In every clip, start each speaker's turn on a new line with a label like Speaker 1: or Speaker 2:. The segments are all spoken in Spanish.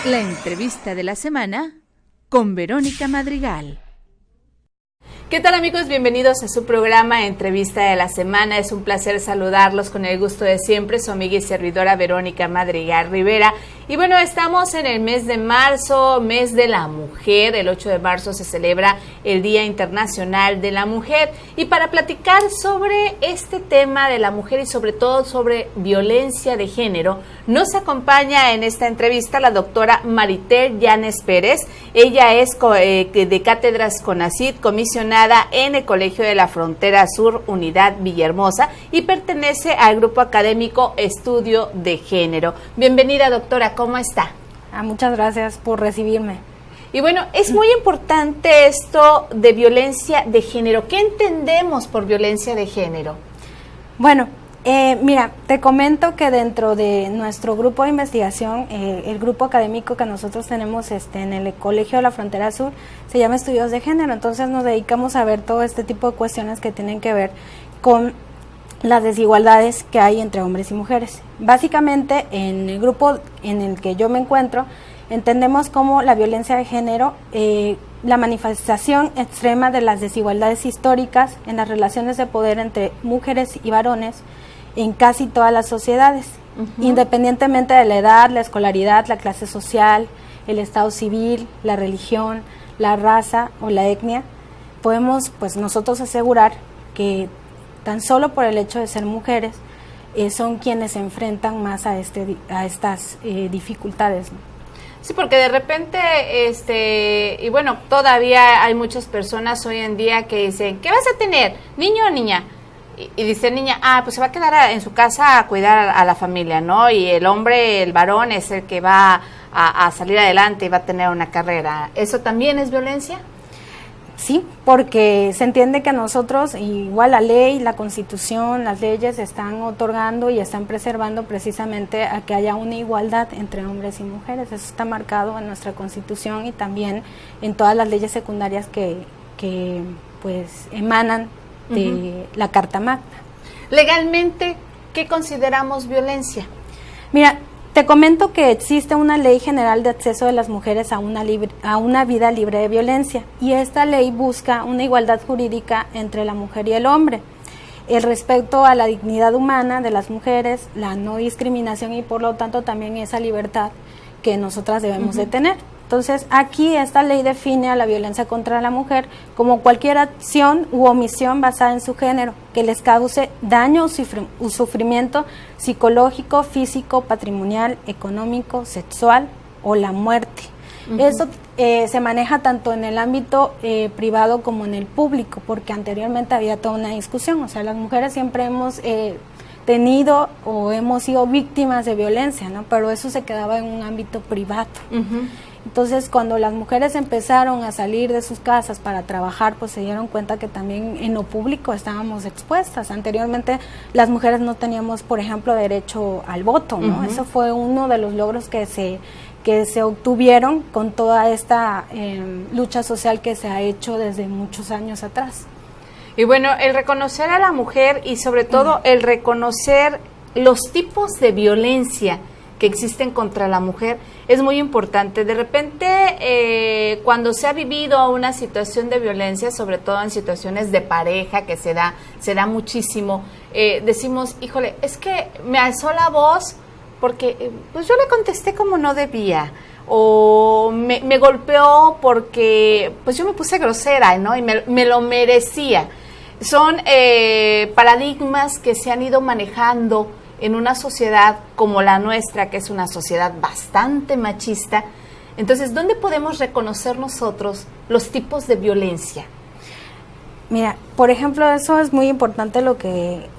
Speaker 1: La entrevista de la semana con Verónica Madrigal.
Speaker 2: ¿Qué tal, amigos? Bienvenidos a su programa Entrevista de la Semana. Es un placer saludarlos con el gusto de siempre. Su amiga y servidora Verónica Madrigal Rivera. Y bueno, estamos en el mes de marzo, mes de la mujer. El 8 de marzo se celebra el Día Internacional de la Mujer. Y para platicar sobre este tema de la mujer y sobre todo sobre violencia de género, nos acompaña en esta entrevista la doctora Maritel Llanes Pérez. Ella es de Cátedras CONACYT, comisionada en el Colegio de la Frontera Sur, Unidad Villahermosa, y pertenece al grupo académico Estudio de Género. Bienvenida, doctora, ¿cómo está?
Speaker 3: Muchas gracias por recibirme.
Speaker 2: Y bueno, es muy importante esto de violencia de género. ¿Qué entendemos por violencia de género?
Speaker 3: Bueno, mira, te comento que dentro de nuestro grupo de investigación, el grupo académico que nosotros tenemos en el Colegio de la Frontera Sur, se llama Estudios de Género. Entonces nos dedicamos a ver todo este tipo de cuestiones que tienen que ver con las desigualdades que hay entre hombres y mujeres. Básicamente, en el grupo en el que yo me encuentro, entendemos como la violencia de género, la manifestación extrema de las desigualdades históricas en las relaciones de poder entre mujeres y varones en casi todas las sociedades, independientemente de la edad, la escolaridad, la clase social, el estado civil, la religión, la raza o la etnia. Podemos pues nosotros asegurar que tan solo por el hecho de ser mujeres son quienes se enfrentan más a estas dificultades, ¿no?
Speaker 2: Sí, porque de repente, y bueno, todavía hay muchas personas hoy en día que dicen, ¿qué vas a tener, niño o niña? Y dice niña, pues se va a quedar en su casa a cuidar a la familia, ¿no? Y el hombre, el varón, es el que va a salir adelante y va a tener una carrera. ¿Eso también es violencia?
Speaker 3: Sí, porque se entiende que nosotros, igual la ley, la Constitución, las leyes están otorgando y están preservando precisamente a que haya una igualdad entre hombres y mujeres. Eso está marcado en nuestra Constitución y también en todas las leyes secundarias que pues emanan de la Carta Magna.
Speaker 2: Legalmente, ¿qué consideramos violencia?
Speaker 3: Mira, te comento que existe una ley general de acceso de las mujeres a una vida libre de violencia, y esta ley busca una igualdad jurídica entre la mujer y el hombre, el respeto a la dignidad humana de las mujeres, la no discriminación y por lo tanto también esa libertad que nosotras debemos de tener. Entonces, aquí esta ley define a la violencia contra la mujer como cualquier acción u omisión basada en su género que les cause daño o sufrimiento psicológico, físico, patrimonial, económico, sexual o la muerte. Eso se maneja tanto en el ámbito privado como en el público, porque anteriormente había toda una discusión. O sea, las mujeres siempre hemos tenido o hemos sido víctimas de violencia, ¿no? Pero eso se quedaba en un ámbito privado. Entonces, cuando las mujeres empezaron a salir de sus casas para trabajar, pues se dieron cuenta que también en lo público estábamos expuestas. Anteriormente, las mujeres no teníamos, por ejemplo, derecho al voto, ¿no? Eso fue uno de los logros que se obtuvieron con toda esta lucha social que se ha hecho desde muchos años atrás.
Speaker 2: Y bueno, el reconocer a la mujer y sobre todo el reconocer los tipos de violencia que existen contra la mujer es muy importante. De repente, cuando se ha vivido una situación de violencia, sobre todo en situaciones de pareja, que se da muchísimo, decimos, híjole, es que me alzó la voz porque pues yo le contesté como no debía, o me golpeó porque pues yo me puse grosera, ¿no? Y me lo merecía. Son paradigmas que se han ido manejando en una sociedad como la nuestra, que es una sociedad bastante machista. Entonces, ¿dónde podemos reconocer nosotros los tipos de violencia?
Speaker 3: Mira, por ejemplo, eso es muy importante lo que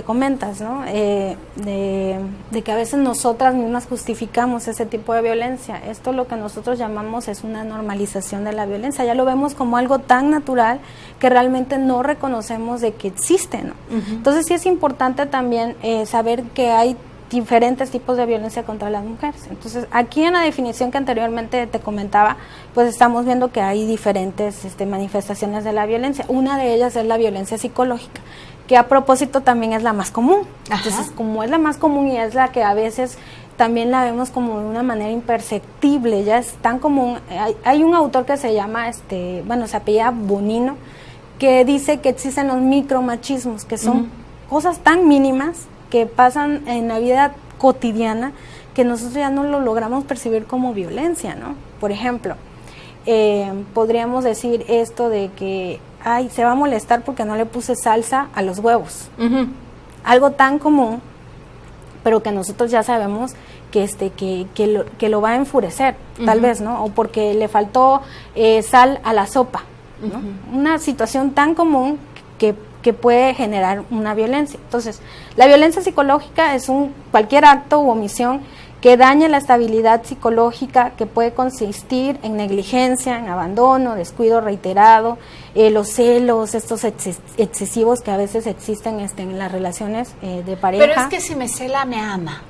Speaker 3: comentas, ¿no? De que a veces nosotras mismas justificamos ese tipo de violencia. Esto lo que nosotros llamamos es una normalización de la violencia. Ya lo vemos como algo tan natural que realmente no reconocemos de que existe, ¿no? Entonces sí es importante también saber que hay diferentes tipos de violencia contra las mujeres. Entonces, aquí en la definición que anteriormente te comentaba, pues estamos viendo que hay diferentes manifestaciones de la violencia. Una de ellas es la violencia psicológica, que a propósito también es la más común. Entonces, como es la más común y es la que a veces también la vemos como de una manera imperceptible, ya es tan común. Hay un autor que se llama, se apellida Bonino, que dice que existen los micromachismos, que son cosas tan mínimas que pasan en la vida cotidiana que nosotros ya no lo logramos percibir como violencia, ¿no? Por ejemplo, podríamos decir esto de que, ay, se va a molestar porque no le puse salsa a los huevos. Algo tan común, pero que nosotros ya sabemos que lo va a enfurecer, tal vez, ¿no? O porque le faltó sal a la sopa, ¿no? Una situación tan común que puede generar una violencia. Entonces, la violencia psicológica es cualquier acto u omisión que dañe la estabilidad psicológica, que puede consistir en negligencia, en abandono, descuido reiterado, los celos, estos excesivos que a veces existen en las relaciones de pareja.
Speaker 2: Pero es que si me cela, me ama.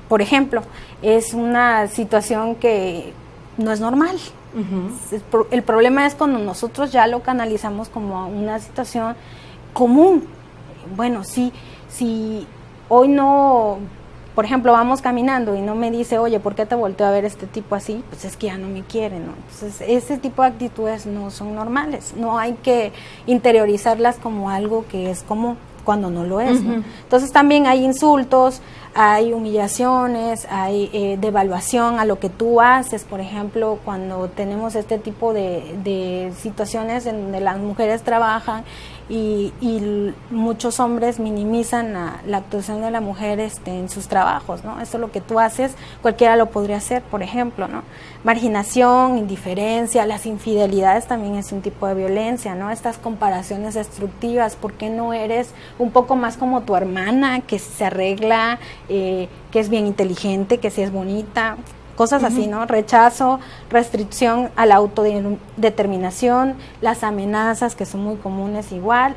Speaker 3: Por ejemplo, es una situación que no es normal. El problema es cuando nosotros ya lo canalizamos como una situación común. Bueno, si hoy no, por ejemplo, vamos caminando y no me dice, oye, ¿por qué te volteo a ver este tipo así? Pues es que ya no me quiere, ¿no? Entonces, ese tipo de actitudes no son normales. No hay que interiorizarlas como algo que es común cuando no lo es, ¿no? Entonces, también hay insultos, hay humillaciones, hay devaluación a lo que tú haces. Por ejemplo, cuando tenemos este tipo de situaciones en donde las mujeres trabajan y muchos hombres minimizan la actuación de la mujer en sus trabajos, ¿no? Eso es lo que tú haces, cualquiera lo podría hacer, por ejemplo, ¿no? Marginación, indiferencia, las infidelidades también es un tipo de violencia, ¿no? Estas comparaciones destructivas, ¿por qué no eres un poco más como tu hermana, que se arregla, que es bien inteligente, que sí es bonita? Cosas así, ¿no? Rechazo, restricción a la autodeterminación, las amenazas, que son muy comunes igual.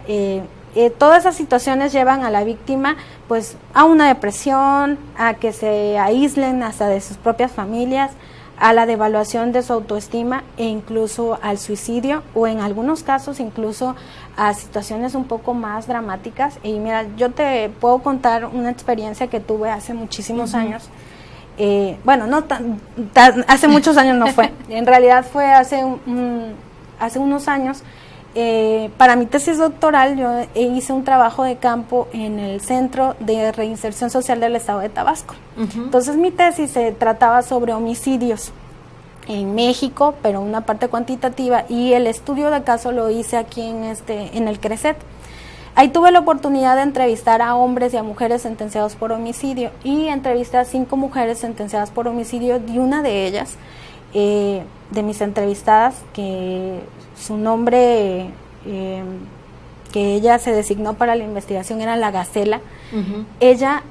Speaker 3: Todas esas situaciones llevan a la víctima pues a una depresión, a que se aíslen hasta de sus propias familias, a la devaluación de su autoestima e incluso al suicidio, o en algunos casos incluso a situaciones un poco más dramáticas. Y mira, yo te puedo contar una experiencia que tuve hace muchísimos años. Hace muchos años no fue, en realidad fue hace unos años. Para mi tesis doctoral yo hice un trabajo de campo en el Centro de Reinserción Social del Estado de Tabasco. Entonces mi tesis se trataba sobre homicidios en México, pero una parte cuantitativa, y el estudio de caso lo hice aquí en el CRECET. Ahí tuve la oportunidad de entrevistar a hombres y a mujeres sentenciados por homicidio, y entrevisté a 5 mujeres sentenciadas por homicidio, y una de ellas, de mis entrevistadas, que su nombre que ella se designó para la investigación era La Gacela. Ella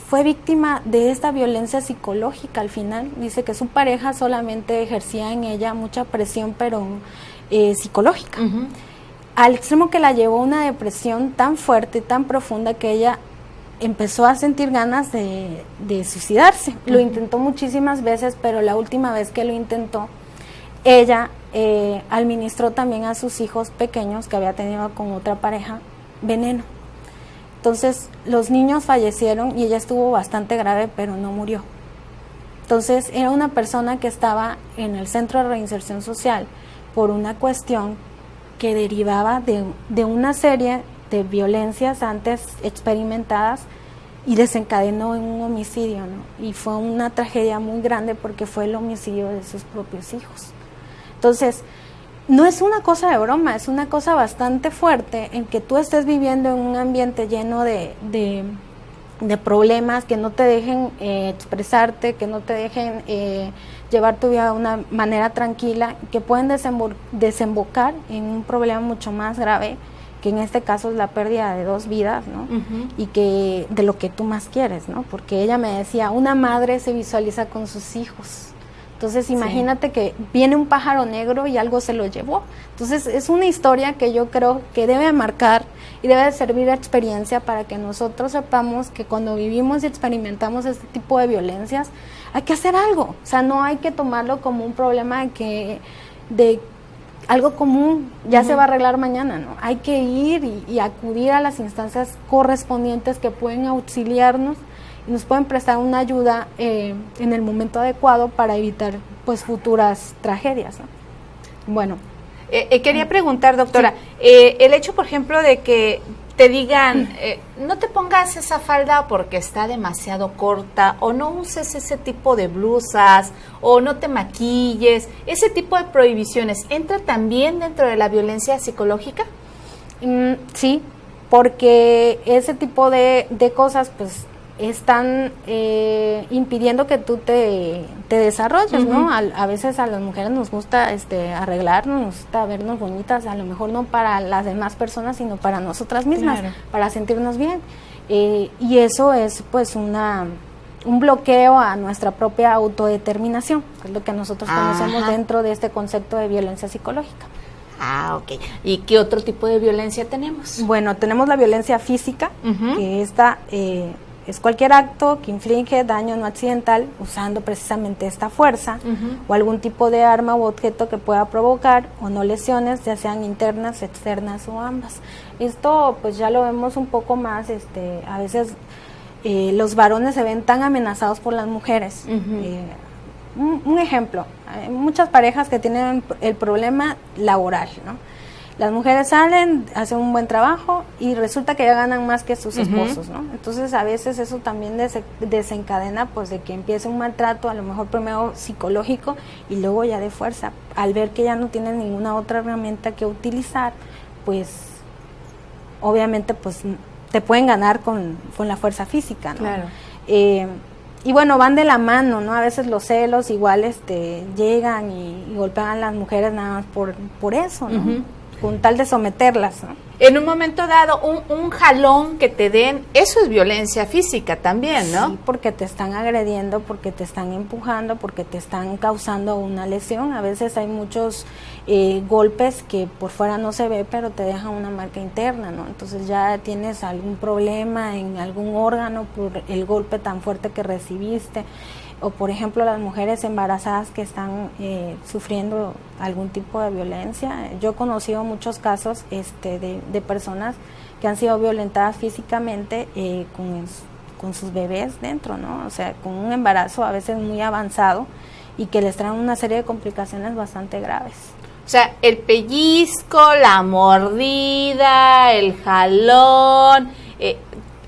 Speaker 3: fue víctima de esta violencia psicológica. Al final dice que su pareja solamente ejercía en ella mucha presión, pero psicológica, al extremo que la llevó a una depresión tan fuerte, tan profunda, que ella empezó a sentir ganas de suicidarse. Lo intentó muchísimas veces, pero la última vez que lo intentó, ella administró también a sus hijos pequeños, que había tenido con otra pareja, veneno. Entonces los niños fallecieron y ella estuvo bastante grave, pero no murió. Entonces era una persona que estaba en el Centro de Reinserción Social por una cuestión que derivaba de una serie de violencias antes experimentadas, y desencadenó en un homicidio, ¿no? Y fue una tragedia muy grande porque fue el homicidio de sus propios hijos. Entonces, no es una cosa de broma, es una cosa bastante fuerte en que tú estés viviendo en un ambiente lleno de problemas que no te dejen expresarte, que no te dejen llevar tu vida de una manera tranquila, que pueden desembocar en un problema mucho más grave, que en este caso es la pérdida de 2 vidas, ¿no? Y que de lo que tú más quieres, ¿no? Porque ella me decía, una madre se visualiza con sus hijos. Entonces imagínate que viene un pájaro negro y algo se lo llevó. Entonces es una historia que yo creo que debe marcar y debe servir de experiencia para que nosotros sepamos que cuando vivimos y experimentamos este tipo de violencias hay que hacer algo. O sea, no hay que tomarlo como un problema de algo común, ya se va a arreglar mañana, ¿no? Hay que ir y acudir a las instancias correspondientes que pueden auxiliarnos nos pueden prestar una ayuda en el momento adecuado para evitar pues futuras tragedias, ¿no? Bueno.
Speaker 2: Quería preguntar, doctora, sí. El hecho, por ejemplo, de que te digan, no te pongas esa falda porque está demasiado corta, o no uses ese tipo de blusas, o no te maquilles, ese tipo de prohibiciones, ¿entra también dentro de la violencia psicológica?
Speaker 3: Sí, porque ese tipo de cosas, pues, están impidiendo que tú te desarrolles, ¿no? A veces a las mujeres nos gusta arreglarnos, nos gusta vernos bonitas, a lo mejor no para las demás personas, sino para nosotras mismas, claro, para sentirnos bien. Y eso es pues un bloqueo a nuestra propia autodeterminación, que es lo que nosotros conocemos dentro de este concepto de violencia psicológica.
Speaker 2: Ok. ¿Y qué otro tipo de violencia tenemos?
Speaker 3: Bueno, tenemos la violencia física, que esta es cualquier acto que inflige daño no accidental usando precisamente esta fuerza o algún tipo de arma u objeto que pueda provocar o no lesiones, ya sean internas, externas o ambas. Esto pues ya lo vemos un poco más, a veces los varones se ven tan amenazados por las mujeres. Un ejemplo, hay muchas parejas que tienen el problema laboral, ¿no? Las mujeres salen, hacen un buen trabajo y resulta que ya ganan más que sus esposos, ¿no? Entonces a veces eso también desencadena pues de que empiece un maltrato, a lo mejor primero psicológico y luego ya de fuerza. Al ver que ya no tienen ninguna otra herramienta que utilizar, pues obviamente pues te pueden ganar con la fuerza física, ¿no? Claro. Y bueno, van de la mano, ¿no? A veces los celos igual llegan y golpean a las mujeres nada más por eso, ¿no? Con tal de someterlas, ¿no?
Speaker 2: En un momento dado, un jalón que te den, eso es violencia física también, ¿no?
Speaker 3: Sí, porque te están agrediendo, porque te están empujando, porque te están causando una lesión. A veces hay muchos golpes que por fuera no se ve, pero te dejan una marca interna, ¿no? Entonces ya tienes algún problema en algún órgano por el golpe tan fuerte que recibiste. O por ejemplo las mujeres embarazadas que están sufriendo algún tipo de violencia. Yo he conocido muchos casos de personas que han sido violentadas físicamente con sus bebés dentro, ¿no? O sea, con un embarazo a veces muy avanzado y que les traen una serie de complicaciones bastante graves.
Speaker 2: O sea, el pellizco, la mordida, el jalón,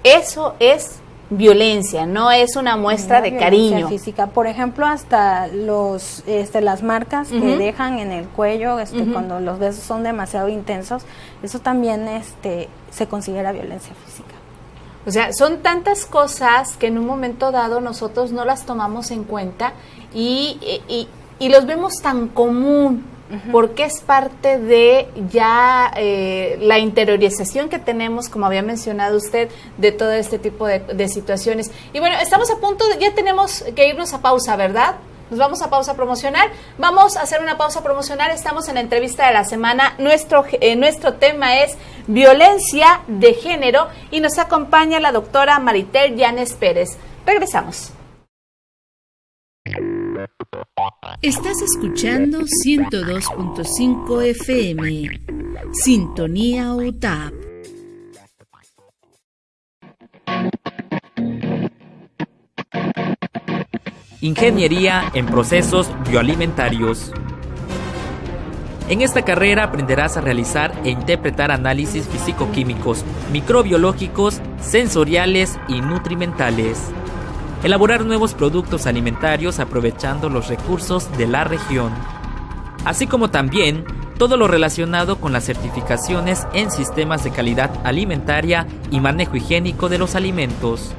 Speaker 2: eso es violencia, no es una muestra de cariño
Speaker 3: física. Por ejemplo, hasta las marcas que dejan en el cuello cuando los besos son demasiado intensos, eso también se considera violencia física.
Speaker 2: O sea, son tantas cosas que en un momento dado nosotros no las tomamos en cuenta y los vemos tan común. Porque es parte de ya la interiorización que tenemos, como había mencionado usted, de todo este tipo de situaciones. Y bueno, estamos a punto, ya tenemos que irnos a pausa, ¿verdad? Nos vamos a pausa promocional. Vamos a hacer una pausa promocional. Estamos en la entrevista de la semana. Nuestro tema es violencia de género y nos acompaña la doctora Maritel Llanes Pérez. Regresamos.
Speaker 1: Estás escuchando 102.5 FM, Sintonía UTAP.
Speaker 4: Ingeniería en procesos bioalimentarios. En esta carrera aprenderás a realizar e interpretar análisis físico-químicos, microbiológicos, sensoriales y nutrimentales. Elaborar nuevos productos alimentarios aprovechando los recursos de la región, así como también todo lo relacionado con las certificaciones en sistemas de calidad alimentaria y manejo higiénico de los alimentos.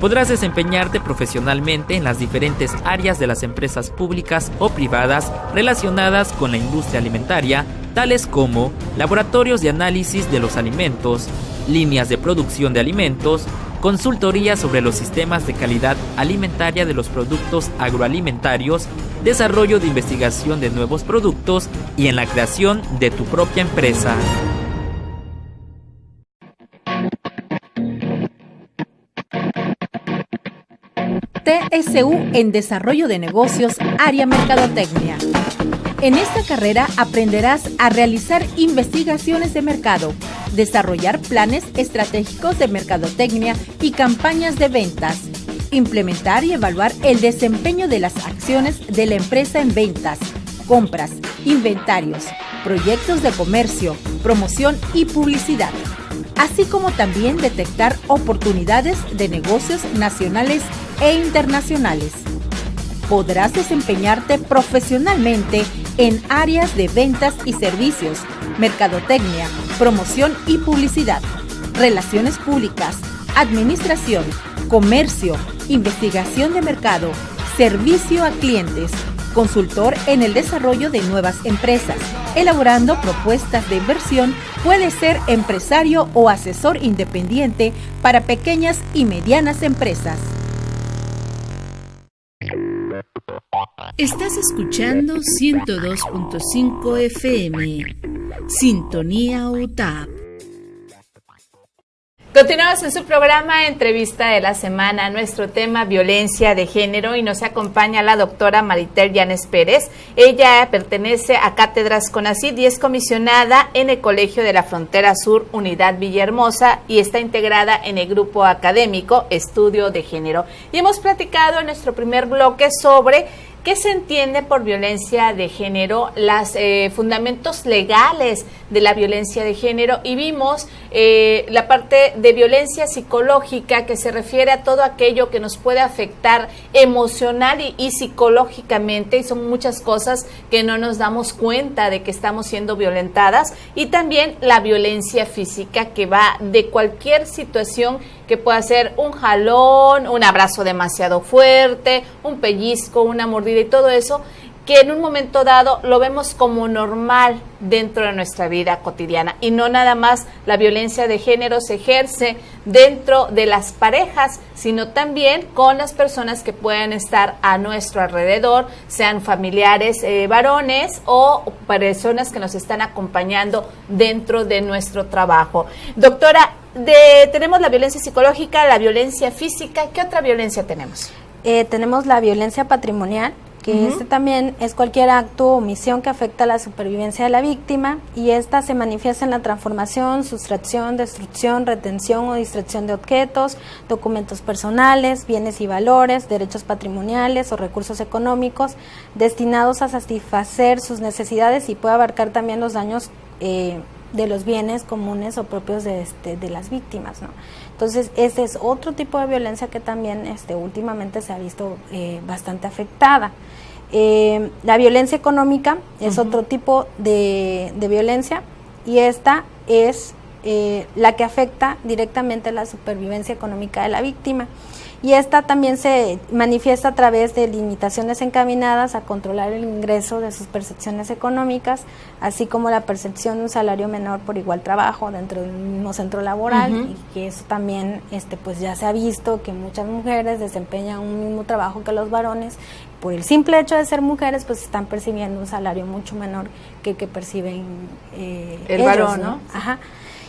Speaker 4: Podrás desempeñarte profesionalmente en las diferentes áreas de las empresas públicas o privadas relacionadas con la industria alimentaria, tales como laboratorios de análisis de los alimentos, líneas de producción de alimentos, consultoría sobre los sistemas de calidad alimentaria de los productos agroalimentarios, desarrollo de investigación de nuevos productos y en la creación de tu propia empresa.
Speaker 1: TSU en Desarrollo de Negocios, Área Mercadotecnia. En esta carrera aprenderás a realizar investigaciones de mercado, desarrollar planes estratégicos de mercadotecnia y campañas de ventas, implementar y evaluar el desempeño de las acciones de la empresa en ventas, compras, inventarios, proyectos de comercio, promoción y publicidad, así como también detectar oportunidades de negocios nacionales e internacionales. Podrás desempeñarte profesionalmente en áreas de ventas y servicios, mercadotecnia, promoción y publicidad, relaciones públicas, administración, comercio, investigación de mercado, servicio a clientes, consultor en el desarrollo de nuevas empresas, elaborando propuestas de inversión, puede ser empresario o asesor independiente para pequeñas y medianas empresas.
Speaker 5: Estás escuchando 102.5 FM, Sintonía UTAP.
Speaker 2: Continuamos en su programa Entrevista de la Semana, nuestro tema violencia de género, y nos acompaña la doctora Maritel Llanes Pérez. Ella pertenece a Cátedras CONACYT y es comisionada en el Colegio de la Frontera Sur, Unidad Villahermosa, y está integrada en el grupo académico Estudio de Género. Y hemos platicado en nuestro primer bloque sobre ¿qué se entiende por violencia de género? Los fundamentos legales de la violencia de género, y vimos la parte de violencia psicológica, que se refiere a todo aquello que nos puede afectar emocional y psicológicamente, y son muchas cosas que no nos damos cuenta de que estamos siendo violentadas, y también la violencia física, que va de cualquier situación que pueda ser un jalón, un abrazo demasiado fuerte, un pellizco, una mordida y todo eso, que en un momento dado lo vemos como normal dentro de nuestra vida cotidiana. Y no nada más la violencia de género se ejerce dentro de las parejas, sino también con las personas que pueden estar a nuestro alrededor, sean familiares varones o personas que nos están acompañando dentro de nuestro trabajo. Doctora, tenemos la violencia psicológica, la violencia física. ¿Qué otra violencia tenemos?
Speaker 3: Tenemos la violencia patrimonial, que también es cualquier acto o omisión que afecta a la supervivencia de la víctima, y esta se manifiesta en la transformación, sustracción, destrucción, retención o distracción de objetos, documentos personales, bienes y valores, derechos patrimoniales o recursos económicos destinados a satisfacer sus necesidades, y puede abarcar también los daños de los bienes comunes o propios de las víctimas, ¿no? Entonces, ese es otro tipo de violencia que también últimamente se ha visto bastante afectada. La violencia económica es otro tipo de violencia, y esta es la que afecta directamente la supervivencia económica de la víctima. Y esta también se manifiesta a través de limitaciones encaminadas a controlar el ingreso de sus percepciones económicas, así como la percepción de un salario menor por igual trabajo dentro de un mismo centro laboral, y que eso también pues ya se ha visto que muchas mujeres desempeñan un mismo trabajo que los varones. Por el simple hecho de ser mujeres, pues están percibiendo un salario mucho menor que perciben
Speaker 2: el
Speaker 3: ellos,
Speaker 2: varón, ¿no?
Speaker 3: Ajá.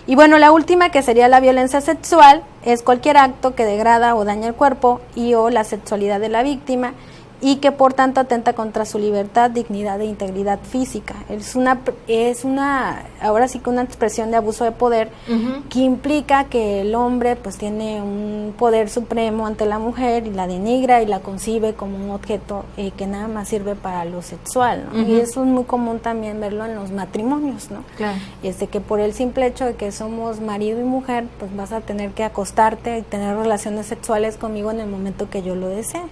Speaker 3: Y bueno, la última, que sería la violencia sexual, es cualquier acto que degrada o daña el cuerpo y o la sexualidad de la víctima, y que por tanto atenta contra su libertad, dignidad e integridad física. Es una ahora sí que una expresión de abuso de poder, que implica que el hombre pues tiene un poder supremo ante la mujer, y la denigra y la concibe como un objeto que nada más sirve para lo sexual, ¿no? Y eso es muy común también verlo en los matrimonios, ¿no? Claro. Y que por el simple hecho de que somos marido y mujer, pues vas a tener que acostarte y tener relaciones sexuales conmigo en el momento que yo lo desee.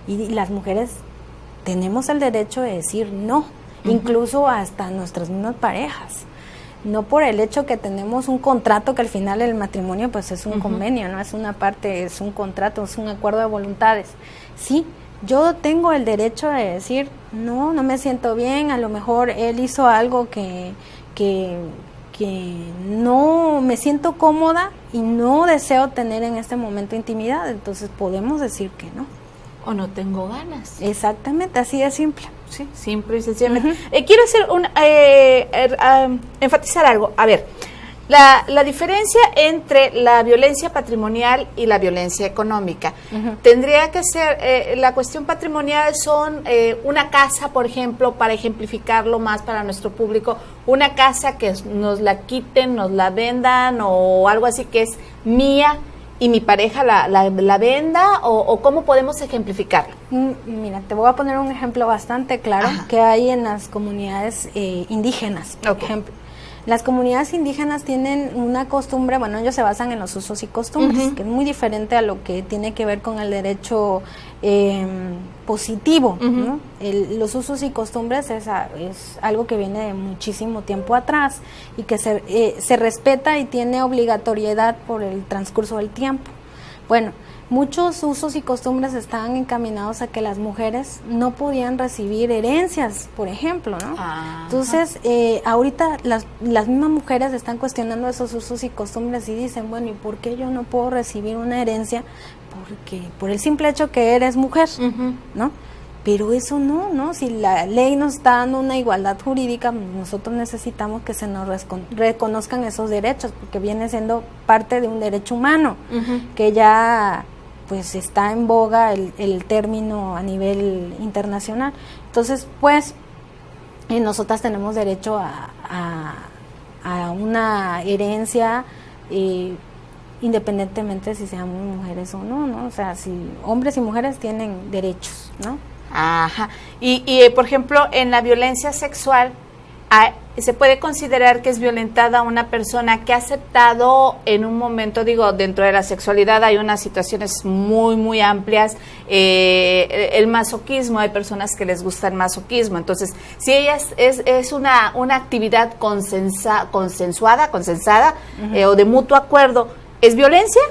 Speaker 3: Y las mujeres tenemos el derecho de decir no, incluso hasta nuestras mismas parejas. No por el hecho que tenemos un contrato, que al final el matrimonio pues es un convenio, no es una parte, es un contrato, es un acuerdo de voluntades. Sí, yo tengo el derecho de decir no me siento bien, a lo mejor él hizo algo que no me siento cómoda y no deseo tener en este momento intimidad, entonces podemos decir que no.
Speaker 2: O no tengo ganas.
Speaker 3: Exactamente, así de simple.
Speaker 2: Sí, simple y sencillamente. Quiero hacer enfatizar algo. A ver, La diferencia entre la violencia patrimonial y la violencia económica. Tendría que ser, la cuestión patrimonial son una casa, por ejemplo, para ejemplificarlo más para nuestro público, una casa que nos la quiten, nos la vendan o algo así que es mía y mi pareja la venda, o ¿cómo podemos ejemplificarlo?
Speaker 3: Mira, te voy a poner un ejemplo bastante claro que hay en las comunidades indígenas, por ejemplo. Las comunidades indígenas tienen una costumbre, bueno, ellos se basan en los usos y costumbres, que es muy diferente a lo que tiene que ver con el derecho positivo, ¿no? Los usos y costumbres es algo que viene de muchísimo tiempo atrás y que se respeta y tiene obligatoriedad por el transcurso del tiempo. Bueno, muchos usos y costumbres estaban encaminados a que las mujeres no podían recibir herencias, por ejemplo, ¿no? Entonces, ahorita las mismas mujeres están cuestionando esos usos y costumbres y dicen, bueno, ¿y por qué yo no puedo recibir una herencia? Porque por el simple hecho que eres mujer, ¿no? Pero eso no, si la ley nos está dando una igualdad jurídica, nosotros necesitamos que se nos reconozcan esos derechos, porque viene siendo parte de un derecho humano, que ya pues está en boga el término a nivel internacional. Entonces, pues, nosotras tenemos derecho a una herencia, independientemente si seamos mujeres o no, ¿no? O sea, si hombres y mujeres tienen derechos, ¿no?
Speaker 2: Ajá. Y por ejemplo, en la violencia sexual, se puede considerar que es violentada una persona que ha aceptado en un momento, digo, dentro de la sexualidad hay unas situaciones muy, muy amplias, el masoquismo, hay personas que les gusta el masoquismo, entonces, si ella es una actividad consensada, o de mutuo acuerdo, ¿es violencia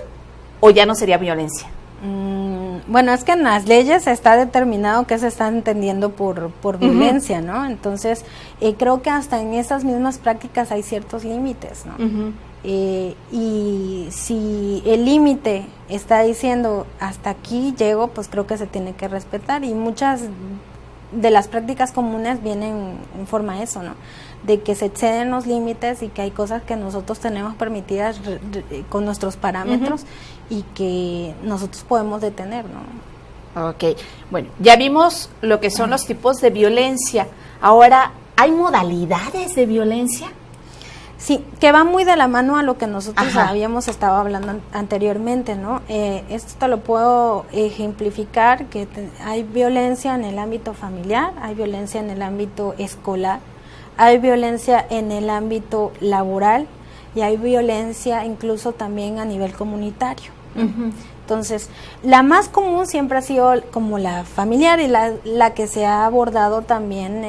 Speaker 2: o ya no sería violencia?
Speaker 3: Bueno, es que en las leyes está determinado qué se está entendiendo por violencia, ¿no? Entonces, creo que hasta en esas mismas prácticas hay ciertos límites, ¿no? Y si el límite está diciendo hasta aquí llego, pues creo que se tiene que respetar, y muchas de las prácticas comunes vienen en forma de eso, ¿no? De que se exceden los límites y que hay cosas que nosotros tenemos permitidas con nuestros parámetros y que nosotros podemos detener, ¿no?
Speaker 2: Ok, bueno, ya vimos lo que son los tipos de violencia. Ahora, ¿hay modalidades de violencia?
Speaker 3: Sí, que va muy de la mano a lo que nosotros habíamos estado hablando anteriormente, ¿no? Esto te lo puedo ejemplificar, que hay violencia en el ámbito familiar, hay violencia en el ámbito escolar, hay violencia en el ámbito laboral y hay violencia incluso también a nivel comunitario. Entonces, la más común siempre ha sido como la familiar y la que se ha abordado también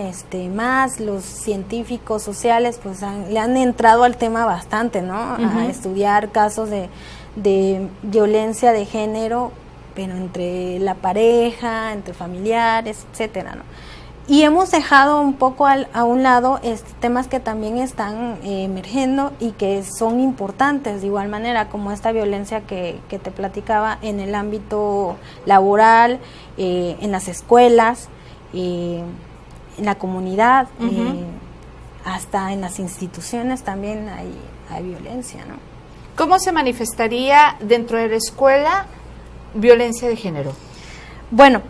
Speaker 3: más los científicos sociales, pues le han entrado al tema bastante, ¿no? A estudiar casos de violencia de género, pero entre la pareja, entre familiares, etcétera, ¿no? Y hemos dejado un poco a un lado temas que también están emergiendo y que son importantes de igual manera, como esta violencia que te platicaba en el ámbito laboral, en las escuelas, en la comunidad, hasta en las instituciones también hay violencia, ¿no?
Speaker 2: ¿Cómo se manifestaría dentro de la escuela violencia de género?
Speaker 3: Bueno,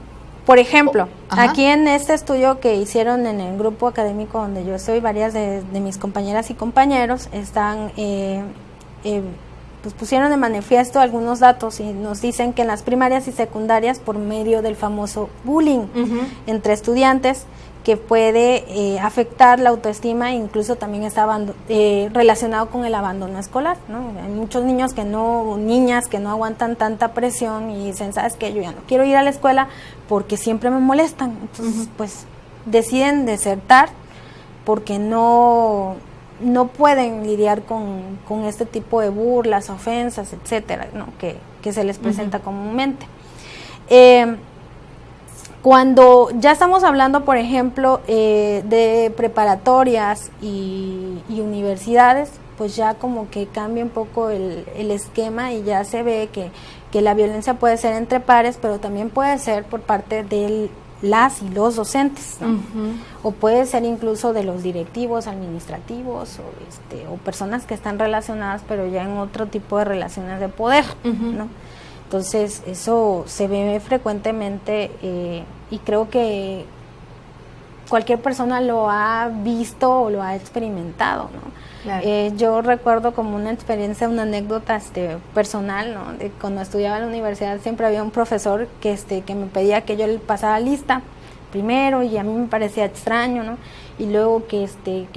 Speaker 3: por ejemplo, aquí en este estudio que hicieron en el grupo académico donde yo estoy, varias de mis compañeras y compañeros están, pues pusieron de manifiesto algunos datos y nos dicen que en las primarias y secundarias, por medio del famoso bullying entre estudiantes, que puede afectar la autoestima e incluso también está relacionado con el abandono escolar, ¿no? Hay muchos niñas que no aguantan tanta presión y dicen, ¿sabes qué? Yo ya no quiero ir a la escuela porque siempre me molestan. Entonces, pues, deciden desertar porque no pueden lidiar con este tipo de burlas, ofensas, etcétera, ¿no? que se les presenta comúnmente. Cuando ya estamos hablando, por ejemplo, de preparatorias y universidades, pues ya como que cambia un poco el esquema y ya se ve que la violencia puede ser entre pares, pero también puede ser por parte del las y los docentes, ¿no? O puede ser incluso de los directivos, administrativos, o personas que están relacionadas, pero ya en otro tipo de relaciones de poder, ¿no? Entonces, eso se ve frecuentemente y creo que cualquier persona lo ha visto o lo ha experimentado, ¿no? Claro. Yo recuerdo como una experiencia, una anécdota personal, ¿no? De cuando estudiaba en la universidad siempre había un profesor que me pedía que yo le pasara lista primero y a mí me parecía extraño, ¿no? Y luego que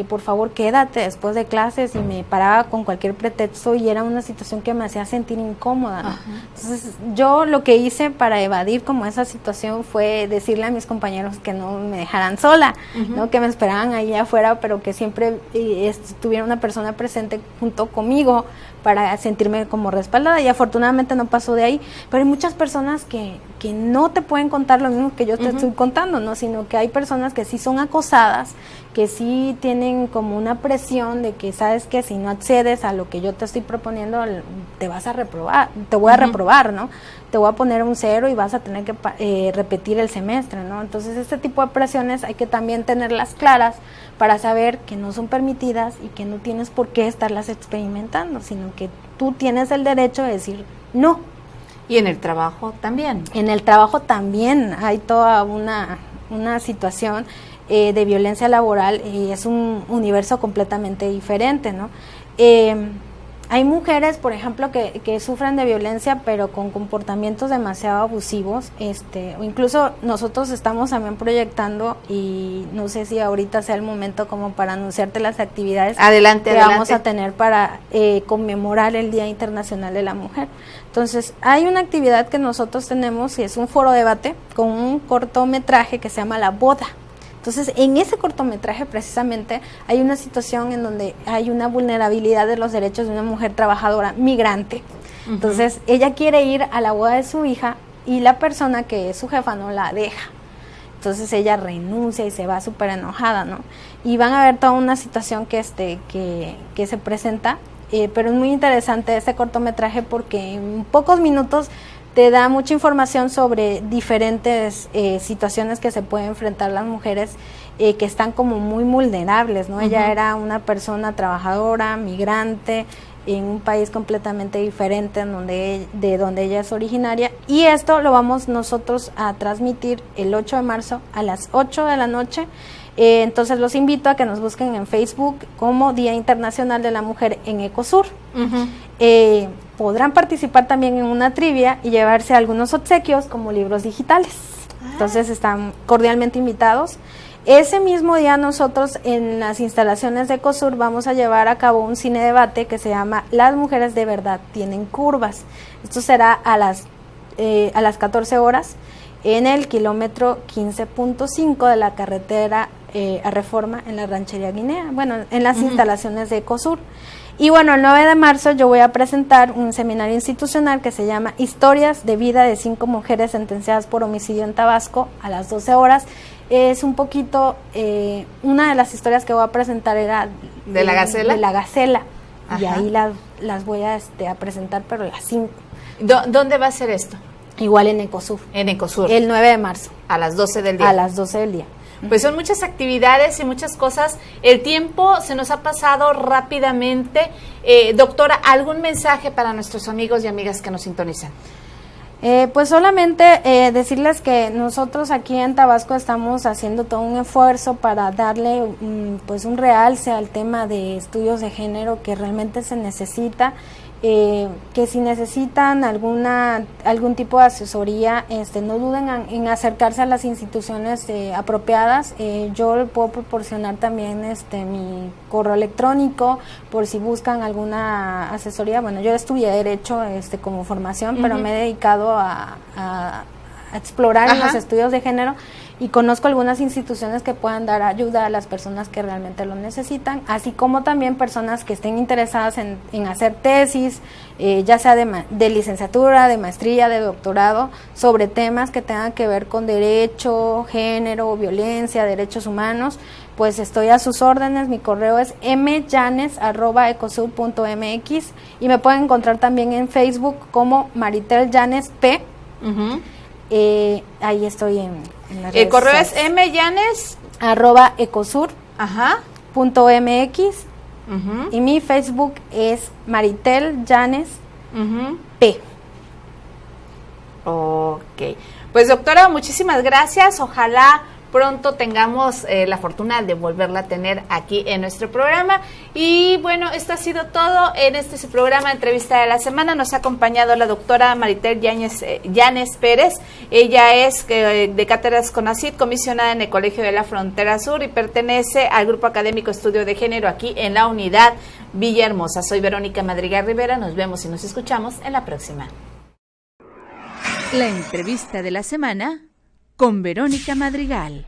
Speaker 3: por favor quédate después de clases y me paraba con cualquier pretexto y era una situación que me hacía sentir incómoda, ¿no? Entonces yo lo que hice para evadir como esa situación fue decirle a mis compañeros que no me dejaran sola, ¿no? Que me esperaban ahí afuera, pero que siempre estuviera una persona presente junto conmigo para sentirme como respaldada, y afortunadamente no pasó de ahí, pero hay muchas personas que no te pueden contar lo mismo que yo te estoy contando, ¿no? Sino que hay personas que sí son acosadas, que sí tienen como una presión de que sabes que si no accedes a lo que yo te estoy proponiendo, te vas a reprobar, te voy a reprobar, ¿no? Te voy a poner un 0 y vas a tener que repetir el semestre, ¿no? Entonces este tipo de presiones hay que también tenerlas claras para saber que no son permitidas y que no tienes por qué estarlas experimentando, sino que tú tienes el derecho de decir no.
Speaker 2: Y en el trabajo también.
Speaker 3: En el trabajo también hay toda una situación de violencia laboral y es un universo completamente diferente, ¿no? Hay mujeres, por ejemplo, que sufren de violencia, pero con comportamientos demasiado abusivos, o incluso nosotros estamos también proyectando, y no sé si ahorita sea el momento como para anunciarte las actividades que vamos a tener para conmemorar el Día Internacional de la Mujer. Entonces, hay una actividad que nosotros tenemos y es un foro debate con un cortometraje que se llama La Boda. Entonces, en ese cortometraje precisamente hay una situación en donde hay una vulnerabilidad de los derechos de una mujer trabajadora migrante. Entonces, ella quiere ir a la boda de su hija y la persona que es su jefa no la deja. Entonces, ella renuncia y se va súper enojada, ¿no? Y van a ver toda una situación que se presenta, pero es muy interesante este cortometraje porque en pocos minutos te da mucha información sobre diferentes situaciones que se pueden enfrentar las mujeres que están como muy vulnerables, ¿no? Ella era una persona trabajadora, migrante, en un país completamente diferente de donde ella es originaria, y esto lo vamos nosotros a transmitir el 8 de marzo a las 8 de la noche. Entonces los invito a que nos busquen en Facebook como Día Internacional de la Mujer en Ecosur. Podrán participar también en una trivia y llevarse algunos obsequios como libros digitales. Entonces están cordialmente invitados. Ese mismo día nosotros en las instalaciones de Ecosur vamos a llevar a cabo un cine debate que se llama Las mujeres de verdad tienen curvas. Esto será a las 14 horas en el kilómetro 15.5 de la carretera a Reforma en la Ranchería Guinea, bueno, en las instalaciones de Ecosur. Y bueno, el 9 de marzo yo voy a presentar un seminario institucional que se llama Historias de vida de 5 mujeres sentenciadas por homicidio en Tabasco a las 12 horas. Es un poquito, una de las historias que voy a presentar era
Speaker 2: ¿De la Gacela?
Speaker 3: De la Gacela. Y ahí las voy a presentar, pero las 5.
Speaker 2: ¿Dónde va a ser esto?
Speaker 3: Igual en Ecosur.
Speaker 2: En Ecosur.
Speaker 3: El 9 de marzo.
Speaker 2: A las 12 del día.
Speaker 3: A las 12 del día.
Speaker 2: Pues son muchas actividades y muchas cosas. El tiempo se nos ha pasado rápidamente. Doctora, ¿algún mensaje para nuestros amigos y amigas que nos sintonizan?
Speaker 3: Pues solamente decirles que nosotros aquí en Tabasco estamos haciendo todo un esfuerzo para darle pues un realce al tema de estudios de género que realmente se necesita. Que si necesitan algún tipo de asesoría, no duden en acercarse a las instituciones apropiadas. Yo les puedo proporcionar también mi correo electrónico por si buscan alguna asesoría. Bueno, yo estudié Derecho como formación, pero me he dedicado a explorar en los estudios de género y conozco algunas instituciones que puedan dar ayuda a las personas que realmente lo necesitan, así como también personas que estén interesadas en hacer tesis, ya sea de licenciatura, de maestría, de doctorado, sobre temas que tengan que ver con derecho, género, violencia, derechos humanos. Pues estoy a sus órdenes. Mi correo es myanes@ecosur.mx y me pueden encontrar también en Facebook como Maritel Yanes P. Ahí estoy en las
Speaker 2: El
Speaker 3: redes
Speaker 2: correo
Speaker 3: sociales.
Speaker 2: es myanes.
Speaker 3: @ecosur.mx.
Speaker 2: Ajá.
Speaker 3: Y mi Facebook es Maritel Llanes P.
Speaker 2: Ok. Pues doctora, muchísimas gracias. Ojalá pronto tengamos la fortuna de volverla a tener aquí en nuestro programa. Y bueno, esto ha sido todo en este su programa Entrevista de la Semana. Nos ha acompañado la doctora Maritel Llanes Pérez. Ella es de Cátedras CONACYT, comisionada en el Colegio de la Frontera Sur y pertenece al Grupo Académico Estudio de Género aquí en la Unidad Villahermosa. Soy Verónica Madrigal Rivera. Nos vemos y nos escuchamos en la próxima.
Speaker 5: La entrevista de la semana con Verónica Madrigal.